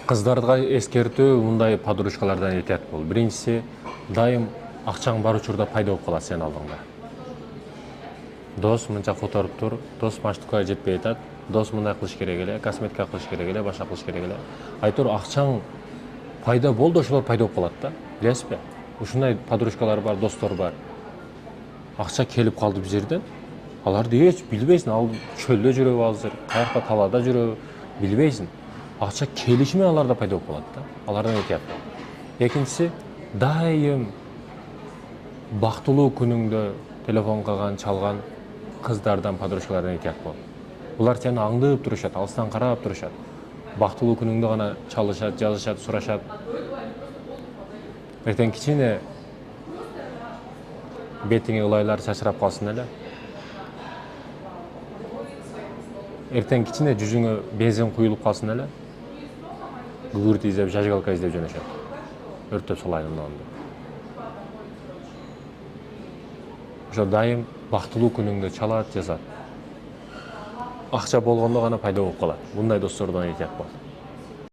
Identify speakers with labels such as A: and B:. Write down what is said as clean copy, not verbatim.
A: Кыздарға ескертүү мындай подружкалардан этият бол. Биринчиси, дайым акчаң бар учурда пайда болуп калат сенин алдыңда. Дос мынча которуп тур, дос маштукка жетпей атат, дос мындай кылыш керек эле, косметика кылыш керек эле, башка кылыш керек эле. Айтор акчаң пайда болду, ошолор пайда болуп калат да. Билесизби? Ушундай подружкалар бар, достор бар. Акча келип калды бир жерден. Аларды эч билбейсиң, ал чөлдө жүрөбү азыр, каякта талаада жүрөбү билбейсиң. Акча келиши менен алар да пайда болуп калат да. Алардан этият бол. Экинчиси, дайым бактылуу күнүңдө телефон кылган, чалган кыздардан, подружкалардан этият бол. Булар сени аңдып турушат, алыстан карап турушат. Бактылуу күнүңдө гана чалышат, жазышат, сурашат. Эртең кичине бетиңе ылайлар чачырап калсын эле. Эртең кичине жүзүңө бензин куюлуп калсын эле. Күгүрт издеп, жажгалка издеп жөнөшөт. Өртөп салайын мынаны деп. Ошо дайым бактылуу күнүңдө чалат, жазат. Акча болгондо гана пайда болуп калат. Мындай достордон этият бол.